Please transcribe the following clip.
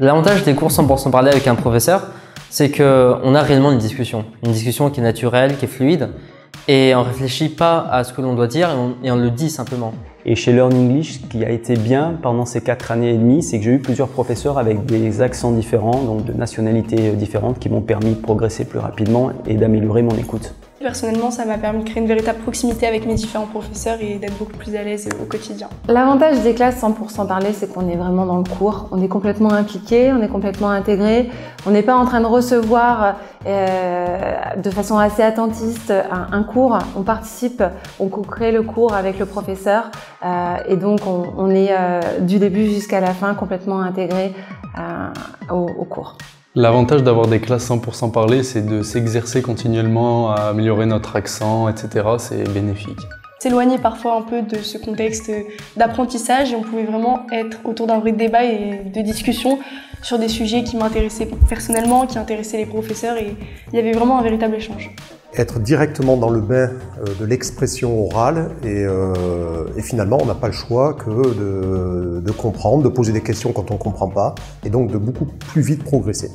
L'avantage des cours 100% parlés avec un professeur, c'est qu'on a réellement une discussion qui est naturelle, qui est fluide, et on ne réfléchit pas à ce que l'on doit dire et on le dit simplement. Et chez Learn English, ce qui a été bien pendant ces 4 années et demie, c'est que j'ai eu plusieurs professeurs avec des accents différents, donc de nationalités différentes, qui m'ont permis de progresser plus rapidement et d'améliorer mon écoute. Personnellement, ça m'a permis de créer une véritable proximité avec mes différents professeurs et d'être beaucoup plus à l'aise au quotidien. L'avantage des classes 100% parlées, c'est qu'on est vraiment dans le cours, on est complètement impliqué, on est complètement intégré, on n'est pas en train de recevoir de façon assez attentiste un cours, on participe, on co-crée le cours avec le professeur et donc on est du début jusqu'à la fin complètement intégré au cours. L'avantage d'avoir des classes 100% parlées, c'est de s'exercer continuellement à améliorer notre accent, etc. C'est bénéfique. S'éloigner parfois un peu de ce contexte d'apprentissage et on pouvait vraiment être autour d'un vrai débat et de discussion sur des sujets qui m'intéressaient personnellement, qui intéressaient les professeurs et il y avait vraiment un véritable échange. Être directement dans le bain de l'expression orale et finalement on n'a pas le choix que de comprendre, de poser des questions quand on ne comprend pas et donc de beaucoup plus vite progresser.